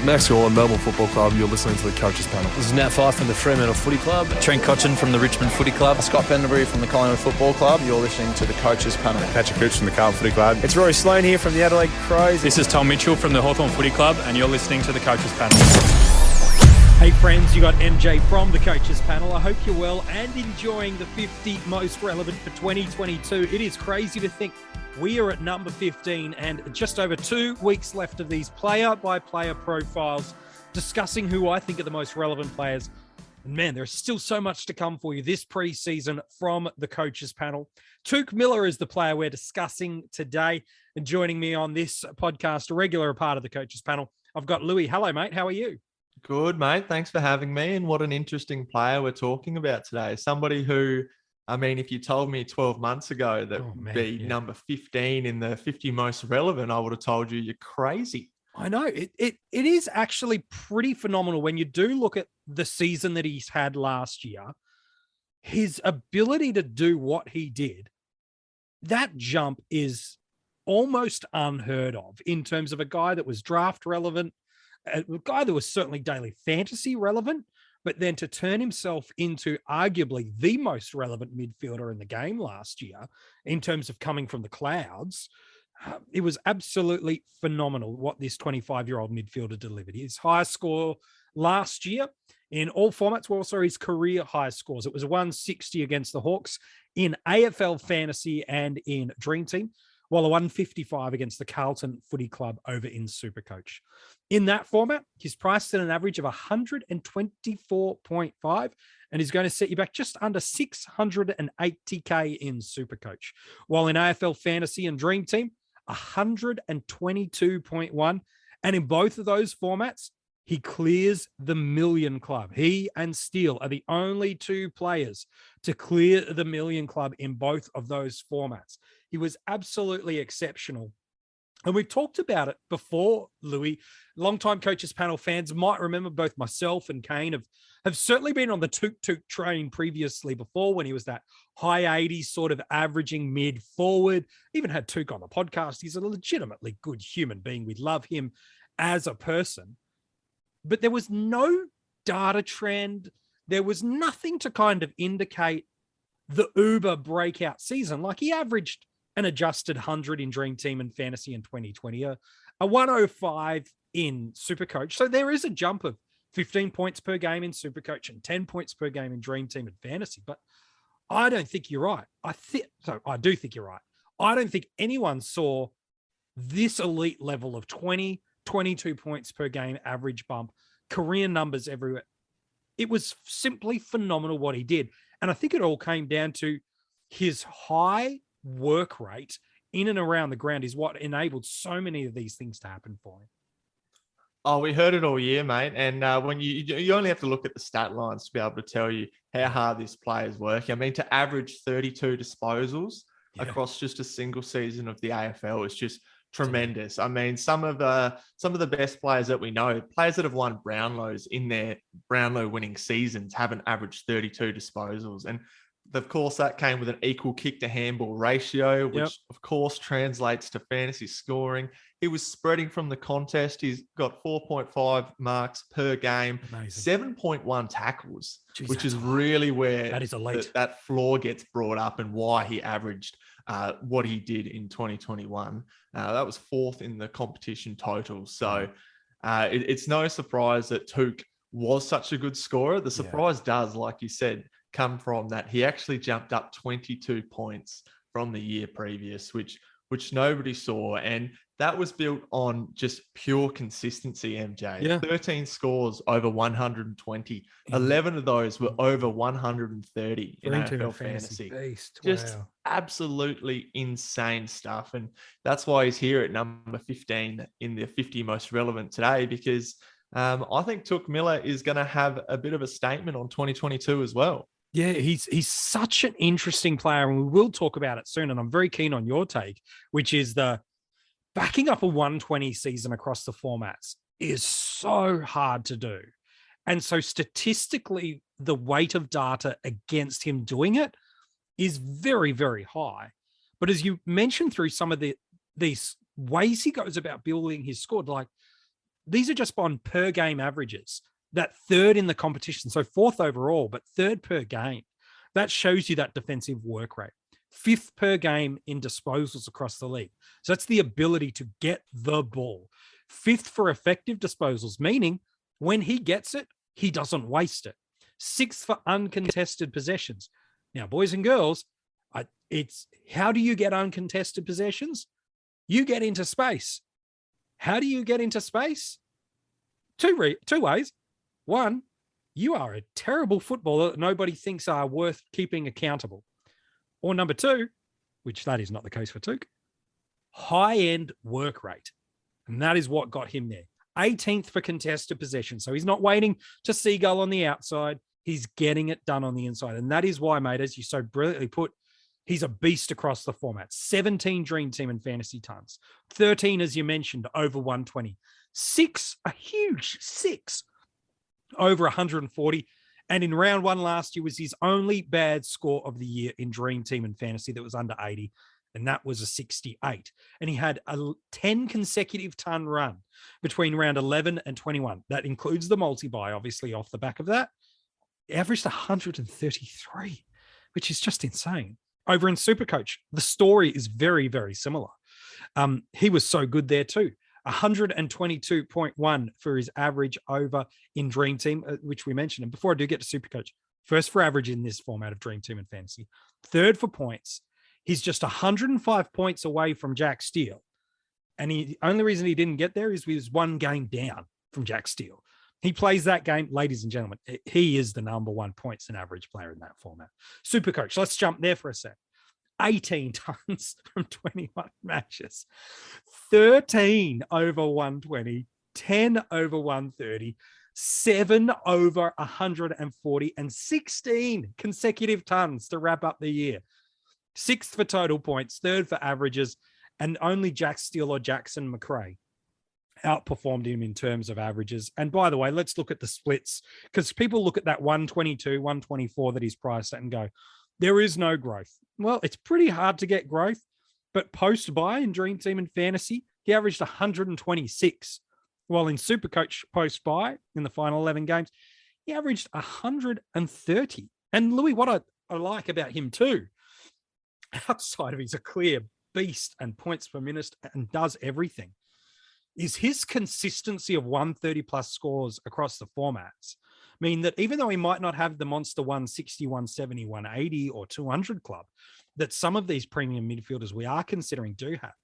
Max Gorlin, Melbourne Football Club. You're listening to the Coaches Panel. This is Nat Fyfe from the Fremantle Footy Club. Trent Cotchin from the Richmond Footy Club. Scott Pendlebury from the Collingwood Football Club. You're listening to the Coaches Panel. Patrick Cooch from the Carlton Footy Club. It's Rory Sloane here from the Adelaide Crows. This is Tom Mitchell from the Hawthorn Footy Club, and you're listening to the Coaches Panel. Hey friends, you got MJ from the Coaches Panel. I hope you're well and enjoying the 50 most relevant for 2022. It is crazy to think we are at number 15 and just over 2 weeks left of these player-by-player profiles, discussing who I think are the most relevant players. And man, there's still so much to come for you this preseason from the Coaches Panel. Touk Miller is the player we're discussing today. And joining me on this podcast, a regular part of the Coaches Panel, I've got Lewy. Hello, mate. How are you? Good, mate. Thanks for having me. And what an interesting player we're talking about today. Somebody who, I mean, if you told me 12 months ago that would be number 15 in the 50 most relevant, I would have told you you're crazy. I know. It is actually pretty phenomenal when you do look at the season that he's had last year. His ability to do what he did, that jump is almost unheard of in terms of a guy that was draft relevant, a guy that was certainly daily fantasy relevant, but then to turn himself into arguably the most relevant midfielder in the game last year in terms of coming from the clouds, it was absolutely phenomenal what this 25-year-old midfielder delivered. His highest score last year in all formats were also his career highest scores. It was a 160 against the Hawks in AFL Fantasy and in DreamTeam, while a 155 against the Carlton Footy Club over in SuperCoach. In that format, he's priced at an average of 124.5 and is going to set you back just under 680K in SuperCoach. While in AFL Fantasy and DreamTeam, 122.1. And in both of those formats, he clears the million club. He and Steele are the only two players to clear the million club in both of those formats. He was absolutely exceptional. And we've talked about it before, Lewy. Longtime Coaches Panel fans might remember both myself and Kane have certainly been on the Touk train previously before when he was that high 80s sort of averaging mid forward. Even had Touk on the podcast. He's a legitimately good human being. We love him as a person. But there was no data trend. There was nothing to kind of indicate the uber breakout season. Like he averaged an adjusted 100 in DreamTeam and Fantasy in 2020, a 105 in SuperCoach. So there is a jump of 15 points per game in SuperCoach and 10 points per game in DreamTeam and Fantasy. But I don't think you're right. I do think you're right. I don't think anyone saw this elite level of 20, 22 points per game average bump, career numbers everywhere. It was simply phenomenal what he did. And I think it all came down to his high work rate in and around the ground is what enabled so many of these things to happen for him. Oh, we heard it all year, mate. And when you only have to look at the stat lines to be able to tell you how hard this player is working. I mean, to average 32 disposals across just a single season of the AFL is just tremendous. I mean, some of the best players that we know, players that have won Brownlows in their Brownlow winning seasons, haven't averaged 32 disposals. And of course, that came with an equal kick to handball ratio, which of course translates to fantasy scoring. He was spreading from the contest. He's got 4.5 marks per game, 7.1 tackles, which is really where that is elite. That floor gets brought up and why he averaged what he did in 2021. That was fourth in the competition total. So it's no surprise that Touk was such a good scorer. The surprise does, like you said, come from that he actually jumped up 22 points from the year previous, which nobody saw. And that was built on just pure consistency, MJ. 13 scores over 120. 11 of those were over 130 in AFL Fantasy. Just absolutely insane stuff. And that's why he's here at number 15 in the 50 most relevant today, because I think Touk Miller is going to have a bit of a statement on 2022 as well. Yeah, he's such an interesting player, and we will talk about it soon. And I'm very keen on your take, which is the backing up a 120 season across the formats is so hard to do. And so statistically, the weight of data against him doing it is very, very high. But as you mentioned through some of these ways he goes about building his score, like these are just on per game averages. That third in the competition, so fourth overall, but third per game. That shows you that defensive work rate. Fifth per game in disposals across the league. So that's the ability to get the ball. Fifth for effective disposals, meaning when he gets it, he doesn't waste it. Sixth for uncontested possessions. Now, boys and girls, it's how do you get uncontested possessions? You get into space. How do you get into space? Two ways. One, you are a terrible footballer that nobody thinks are worth keeping accountable. Or number two, which that is not the case for Touk, high-end work rate. And that is what got him there. 18th for contested possession. So he's not waiting to seagull on the outside. He's getting it done on the inside. And that is why, mate, as you so brilliantly put, he's a beast across the format. 17 Dream Team and Fantasy tons. 13, as you mentioned, over 120. 6, a huge 6, over 140. And in round one last year was his only bad score of the year in Dream Team and Fantasy that was under 80. And that was a 68. And he had a 10 consecutive ton run between round 11 and 21. That includes the multi-buy, obviously, off the back of that. He averaged 133, which is just insane. Over in SuperCoach, the story is very, very similar. He was so good there too. 122.1 for his average over in Dream Team, which we mentioned. And before I do get to SuperCoach, first for average in this format of Dream Team and Fantasy. Third for points. He's just 105 points away from Jack Steele. And the only reason he didn't get there is he was one game down from Jack Steele. He plays that game, ladies and gentlemen. He is the number one points and average player in that format. SuperCoach, let's jump there for a sec. 18 tons from 21 matches. 13 over 120, 10 over 130, 7 over 140, and 16 consecutive tons to wrap up the year. 6th for total points, 3rd for averages, and only Jack Steele or Jackson McRae outperformed him in terms of averages. And by the way, let's look at the splits, because people look at that 122, 124 that he's priced at and go, there is no growth. Well, it's pretty hard to get growth, but post-buy in Dream Team and Fantasy, he averaged 126, while in SuperCoach post-buy in the final 11 games, he averaged 130. And Lewy, what I like about him too, outside of he's a clear beast and points per minute and does everything, is his consistency of 130 plus scores across the formats. Mean that even though he might not have the monster 160, 170, 180 or 200 club that some of these premium midfielders we are considering do have,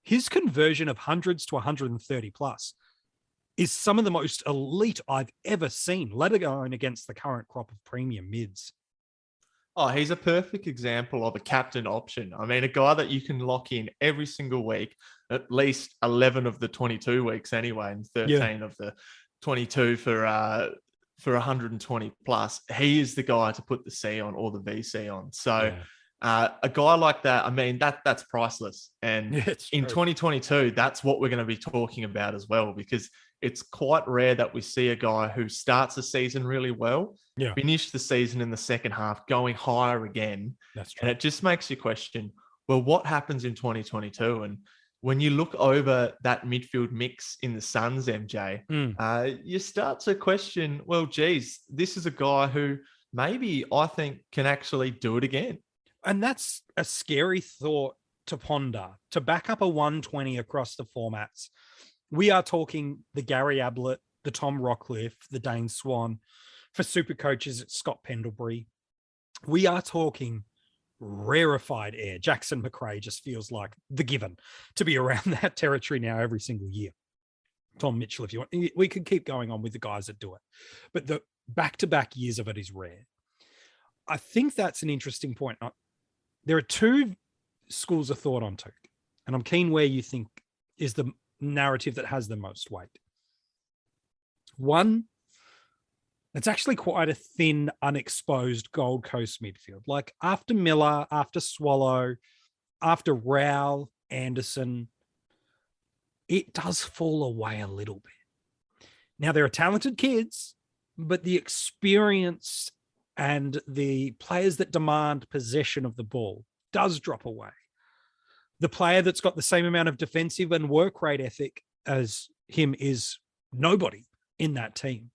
his conversion of hundreds to 130 plus is some of the most elite I've ever seen, let alone against the current crop of premium mids. Oh, he's a perfect example of a captain option. I mean, a guy that you can lock in every single week, at least 11 of the 22 weeks anyway, and 13 of the 22 for 120 plus. He is the guy to put the C on or the VC on. So a guy like that, I mean, that's priceless. And in 2022, that's what we're going to be talking about as well, because it's quite rare that we see a guy who starts the season really well, finish the season in the second half, going higher again. That's true. And it just makes you question, well, what happens in 2022? And when you look over that midfield mix in the Suns, MJ, you start to question, well, geez, this is a guy who maybe I think can actually do it again. And that's a scary thought to ponder, to back up a 120 across the formats. We are talking the Gary Ablett, the Tom Rockcliffe, the Dane Swan. For super coaches, it's Scott Pendlebury. We are talking rarefied air. Jackson McRae just feels like the given to be around that territory now every single year. Tom Mitchell, if you want. We could keep going on with the guys that do it. But the back-to-back years of it is rare. I think that's an interesting point. There are two schools of thought on Touk, and I'm keen where you think is the narrative that has the most weight. One, it's actually quite a thin, unexposed Gold Coast midfield. Like after Miller, after Swallow, after Rowell, Anderson, it does fall away a little bit. Now, there are talented kids, but the experience and the players that demand possession of the ball does drop away. The player that's got the same amount of defensive and work rate ethic as him is nobody in that team.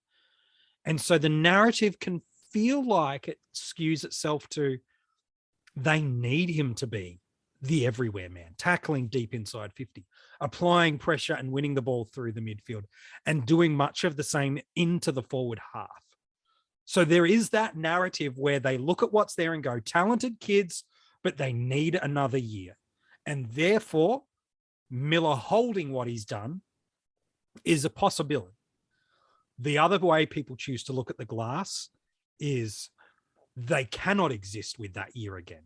And so the narrative can feel like it skews itself to they need him to be the everywhere man, tackling deep inside 50, applying pressure and winning the ball through the midfield, and doing much of the same into the forward half. So there is that narrative where they look at what's there and go, talented kids, but they need another year. And therefore, Miller holding what he's done is a possibility. The other way people choose to look at the glass is they cannot exist with that year again.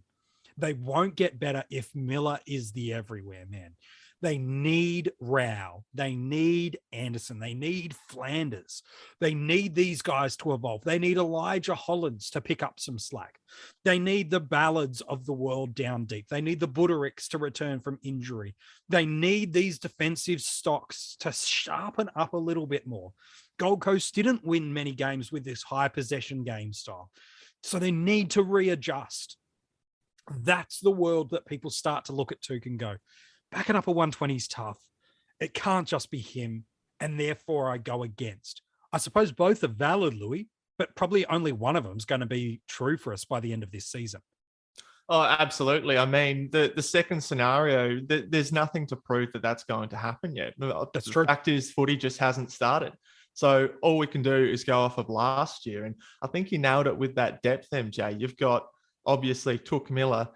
They won't get better if Miller is the everywhere man. They need Rao. They need Anderson. They need Flanders. They need these guys to evolve. They need Elijah Hollands to pick up some slack. They need the Ballards of the world down deep. They need the Buderiks to return from injury. They need these defensive stocks to sharpen up a little bit more. Gold Coast didn't win many games with this high possession game style. So they need to readjust. That's the world that people start to look at Touk and go, backing up a 120 is tough. It can't just be him, and therefore I go against. I suppose both are valid, Lewy, but probably only one of them is going to be true for us by the end of this season. Oh, absolutely. I mean, the second scenario, there's nothing to prove that that's going to happen yet. That's true. The fact is, footy just hasn't started. So all we can do is go off of last year. And I think you nailed it with that depth, MJ. You've got, obviously, Touk Miller.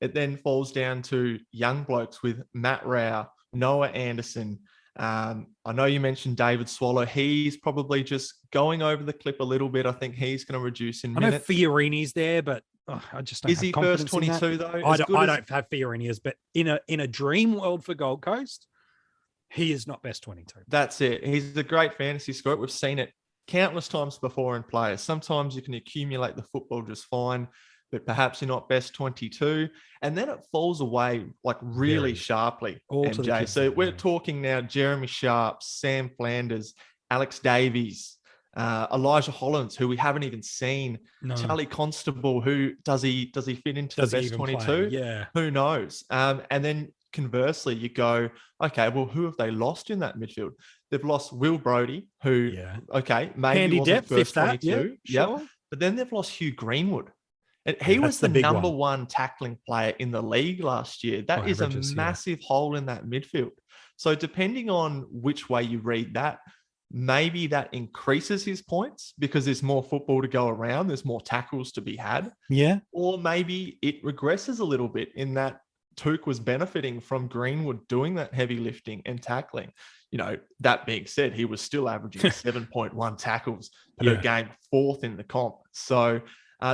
It then falls down to young blokes with Matt Rao, Noah Anderson. I know you mentioned David Swallow. He's probably just going over the clip a little bit. I think he's going to reduce in minutes. I know Fiorini's there, but I just don't Is have he confidence first 22 in that. though? I don't have Fiorini as, but in a dream world for Gold Coast, he is not best 22. That's it. He's a great fantasy scorer. We've seen it countless times before in players. Sometimes you can accumulate the football just fine, but perhaps you're not best 22. And then it falls away like really sharply, MJ. So we're talking now Jeremy Sharp, Sam Flanders, Alex Davies, Elijah Hollands, who we haven't even seen, Charlie Constable, who does he fit into the best 22? Play? Yeah. Who knows? And then conversely, you go, okay, well, who have they lost in that midfield? They've lost Will Brodie, who, okay, maybe handy wasn't depth, first if that, 22. Sure. But then they've lost Hugh Greenwood. And he was the number one tackling player in the league last year. That is a massive hole in that midfield. So depending on which way you read that, maybe that increases his points because there's more football to go around. There's more tackles to be had. Yeah. Or maybe it regresses a little bit in that Touk was benefiting from Greenwood doing that heavy lifting and tackling. You know, that being said, he was still averaging 7.1 tackles per game, fourth in the comp. So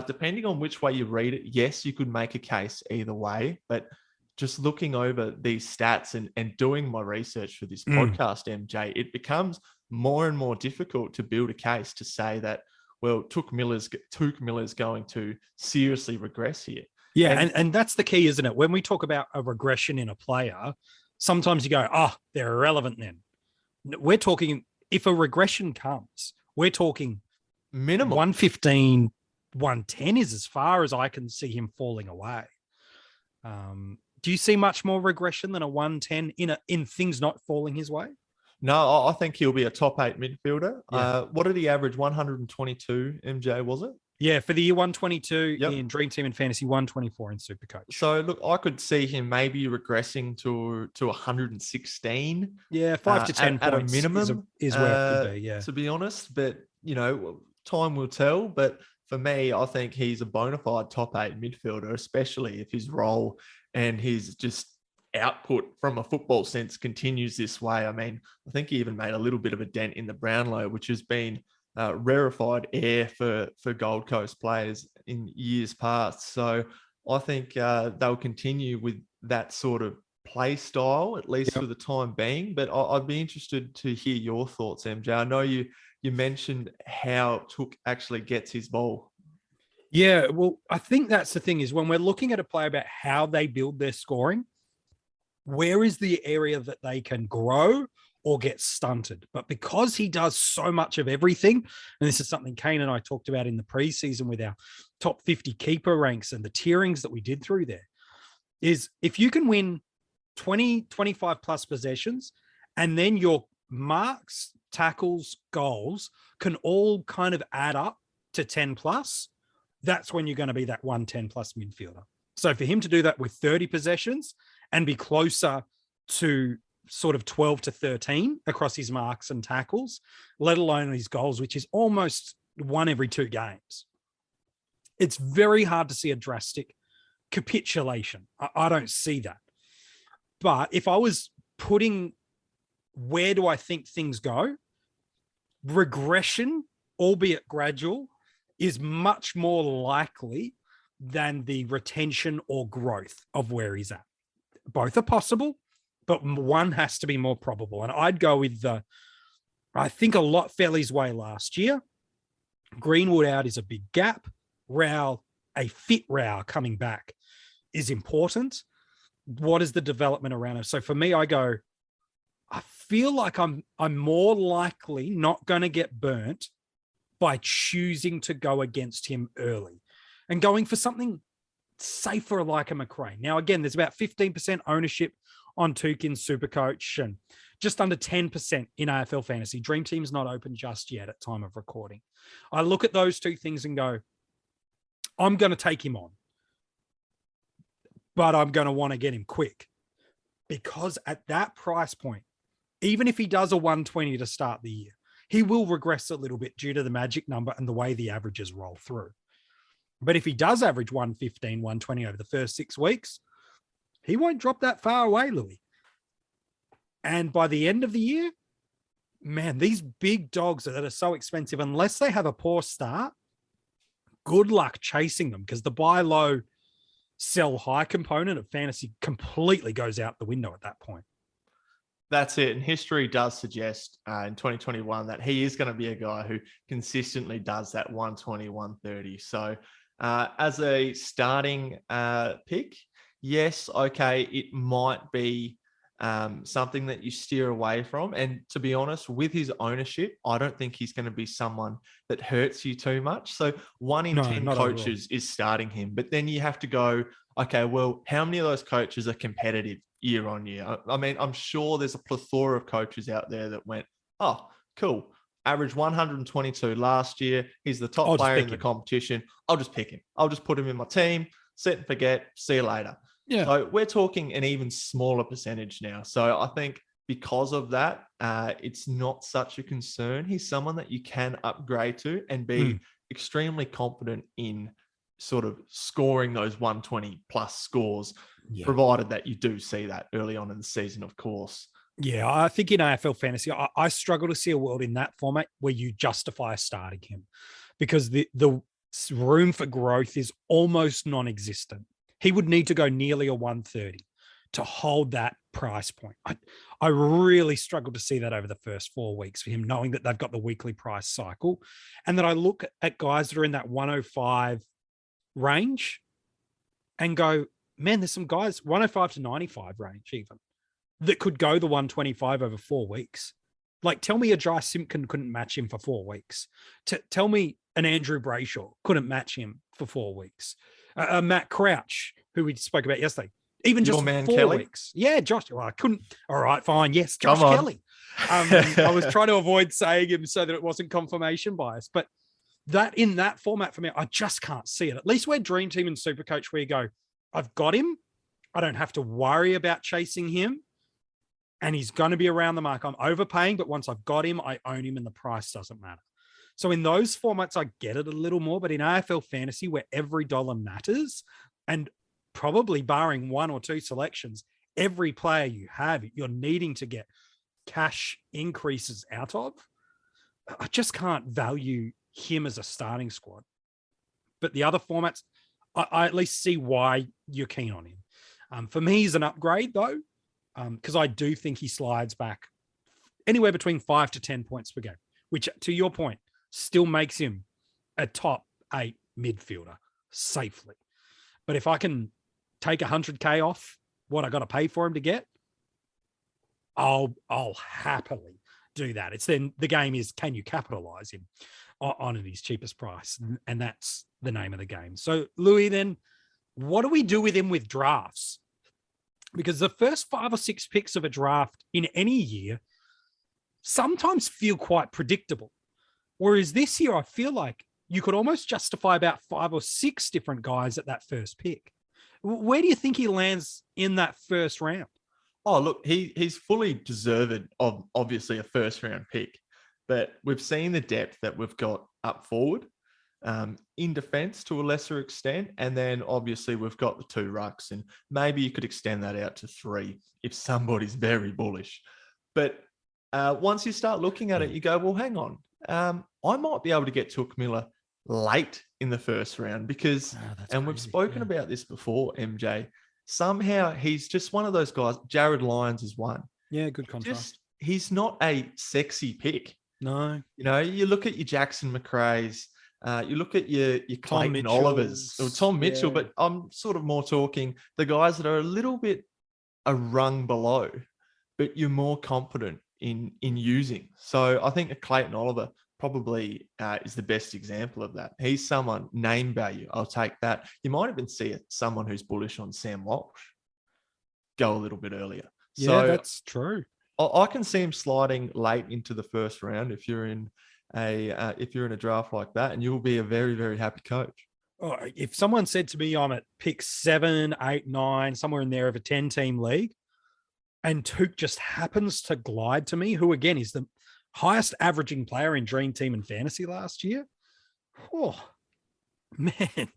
depending on which way you read it, yes, you could make a case either way. But just looking over these stats and doing my research for this podcast, MJ, it becomes more and more difficult to build a case to say that, well, Touk Miller's going to seriously regress here. Yeah, and that's the key, isn't it? When we talk about a regression in a player, sometimes you go, they're irrelevant then. We're talking, if a regression comes, we're talking minimum 115, 110 is as far as I can see him falling away. Do you see much more regression than a 110 in things not falling his way? No, I think he'll be a top 8 midfielder. Yeah. What did he average? 122, MJ, was it? Yeah, for the year 122 in Dream Team and Fantasy, 124 in SuperCoach. So, look, I could see him maybe regressing to 116. Yeah, 5 to 10 at points a minimum is where it could be, yeah. To be honest, but, you know, time will tell. But for me, I think he's a bona fide top 8 midfielder, especially if his role and his just output from a football sense continues this way. I mean, I think he even made a little bit of a dent in the Brownlow, which has been rarefied air for Gold Coast players in years past. So I think they'll continue with that sort of play style, at least for the time being. But I'd be interested to hear your thoughts, MJ. I know you mentioned how Touk actually gets his ball. Yeah, well, I think that's the thing is when we're looking at a player about how they build their scoring, where is the area that they can grow or get stunted? But because he does so much of everything, and this is something Kane and I talked about in the preseason with our top 50 keeper ranks and the tierings that we did through there, is if you can win 20, 25 plus possessions And then your marks, tackles, goals can all kind of add up to 10 plus. That's when you're going to be that 110 plus midfielder. So for him to do that with 30 possessions and be closer to sort of 12 to 13 across his marks and tackles, let alone his goals, which is almost one every 2 games. It's very hard to see a drastic capitulation. I don't see that. But if I was putting where do I think things go, regression, albeit gradual, is much more likely than the retention or growth of where he's at. Both are possible, but one has to be more probable. And I'd go with I think a lot fell his way last year. Greenwood out is a big gap. Rao, a fit Rao coming back is important. What is the development around him? So for me, I feel like I'm more likely not going to get burnt by choosing to go against him early and going for something safer like a McRae. Now, again, there's about 15% ownership on Touk in SuperCoach and just under 10% in AFL Fantasy. DreamTeam's not open just yet at time of recording. I look at those two things and go, I'm going to take him on, but I'm going to want to get him quick because at that price point, even if he does a 120 to start the year, he will regress a little bit due to the magic number and the way the averages roll through. But if he does average 115, 120 over the first 6 weeks, he won't drop that far away, Lewy. And by the end of the year, man, these big dogs that are so expensive, unless they have a poor start, good luck chasing them because the buy low, sell high component of fantasy completely goes out the window at that point. That's it. And history does suggest in 2021 that he is going to be a guy who consistently does that 120, 130. So as a starting pick, yes, okay, it might be something that you steer away from. And to be honest, with his ownership, I don't think he's going to be someone that hurts you too much. So 1 in 10 coaches is starting him. But then you have to go, okay, well, how many of those coaches are competitive year on year? I mean, I'm sure there's a plethora of coaches out there that went, oh, cool. Averaged 122 last year. He's the top player in the competition. I'll just pick him. I'll just put him in my team, set and forget, see you later. Yeah. So we're talking an even smaller percentage now. So I think because of that, it's not such a concern. He's someone that you can upgrade to and be extremely confident in sort of scoring those 120 plus scores, provided that you do see that early on in the season, of course. Yeah, I think in AFL Fantasy, I struggle to see a world in that format where you justify starting him because the room for growth is almost non-existent. He would need to go nearly a 130 to hold that price point. I really struggle to see that over the first 4 weeks for him, knowing that they've got the weekly price cycle. And then I look at guys that are in that 105 range and go, man, there's some guys 105 to 95 range even that could go the 125 over 4 weeks. Like, tell me a Jai Simpkin couldn't match him for 4 weeks. Tell me an Andrew Brayshaw couldn't match him for 4 weeks. Matt Crouch, who we spoke about yesterday, even just 4 Kelly? weeks. Yeah, Josh. Well, I couldn't. All right, fine. Yes, Josh Kelly. I was trying to avoid saying him so that it wasn't confirmation bias. But that in that format for me, I just can't see it. At least we're Dream Team and SuperCoach where you go, I've got him. I don't have to worry about chasing him. And he's going to be around the mark. I'm overpaying, but once I've got him, I own him and the price doesn't matter. So in those formats, I get it a little more, but in AFL Fantasy, where every dollar matters, and probably barring 1 or 2 selections, every player you have, you're needing to get cash increases out of. I just can't value him as a starting squad. But the other formats, I at least see why you're keen on him. For me, he's an upgrade, though, because I do think he slides back anywhere between 5 to 10 points per game, which, to your point, still makes him a top 8 midfielder safely. But if I can take 100K off what I got to pay for him to get, I'll happily do that. It's then the game is, can you capitalize him on his cheapest price? And that's the name of the game. So Lewy, then what do we do with him with drafts? because the first 5 or 6 picks of a draft in any year sometimes feel quite predictable. Whereas this year, I feel like you could almost justify about 5 or 6 different guys at that first pick. Where do you think he lands in that first round? Oh, look, he's fully deserved of obviously a first round pick, but we've seen the depth that we've got up forward, in defense to a lesser extent. And then obviously we've got the 2 rucks, and maybe you could extend that out to 3 if somebody's very bullish. But once you start looking at it, you go, well, hang on. I might be able to get Touk Miller late in the first round because, and we've spoken about this before, MJ, somehow he's just one of those guys. Jared Lyons is one. Yeah, good contrast. He's not a sexy pick. No. You know, you look at your Jackson McRae's, you look at your Clayton Olivers or Tom Mitchell, but I'm sort of more talking the guys that are a little bit a rung below, but you're more confident in using. So I think a Clayton Oliver probably is the best example of that. He's someone, name value, I'll take that. You might even see someone who's bullish on Sam Walsh go a little bit earlier. Yeah, So that's true. I can see him sliding late into the first round if you're in a draft like that, and you'll be a very, very happy coach. Oh, if someone said to me I'm at pick 7, 8, 9, somewhere in there of a 10-team league, and Touk just happens to glide to me, who again is the highest averaging player in Dream Team and fantasy last year. Oh, man,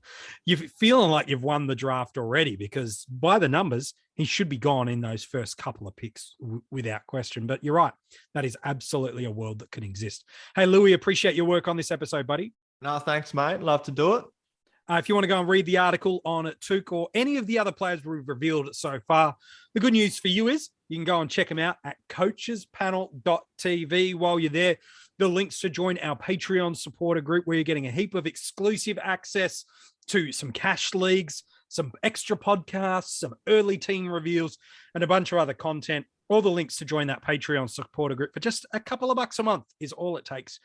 you're feeling like you've won the draft already, because by the numbers, he should be gone in those first couple of picks without question. But you're right. That is absolutely a world that can exist. Hey, Lewy, appreciate your work on this episode, buddy. No, thanks, mate. Love to do it. If you want to go and read the article on Touk or any of the other players we've revealed so far, the good news for you is you can go and check them out at coachespanel.tv. While you're there, the links to join our Patreon supporter group, where you're getting a heap of exclusive access to some cash leagues, some extra podcasts, some early team reviews, and a bunch of other content. All the links to join that Patreon supporter group for just a couple of bucks a month is all it takes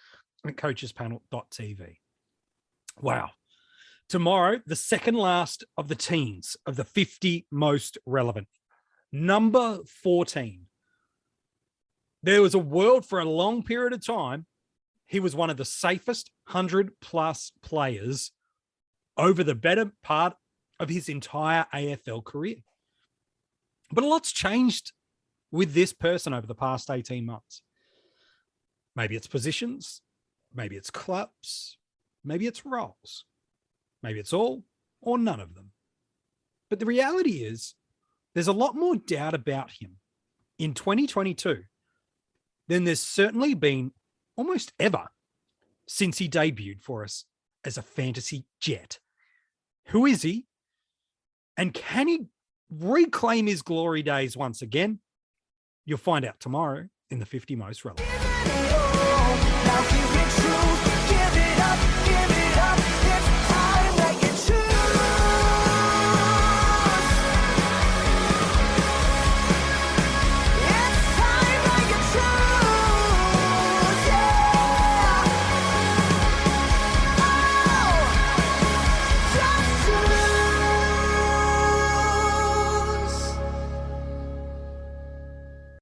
at coachespanel.tv. Wow. Tomorrow, the second last of the teams of the 50 most relevant. Number 14. There was a world for a long period of time. He was one of the safest 100+ players over the better part of his entire AFL career. But a lot's changed with this person over the past 18 months. Maybe it's positions, maybe it's clubs, maybe it's roles. Maybe it's all or none of them. But the reality is there's a lot more doubt about him in 2022 than there's certainly been almost ever since he debuted for us as a fantasy jet. Who is he? And can he reclaim his glory days once again? You'll find out tomorrow in the 50 Most Relevant.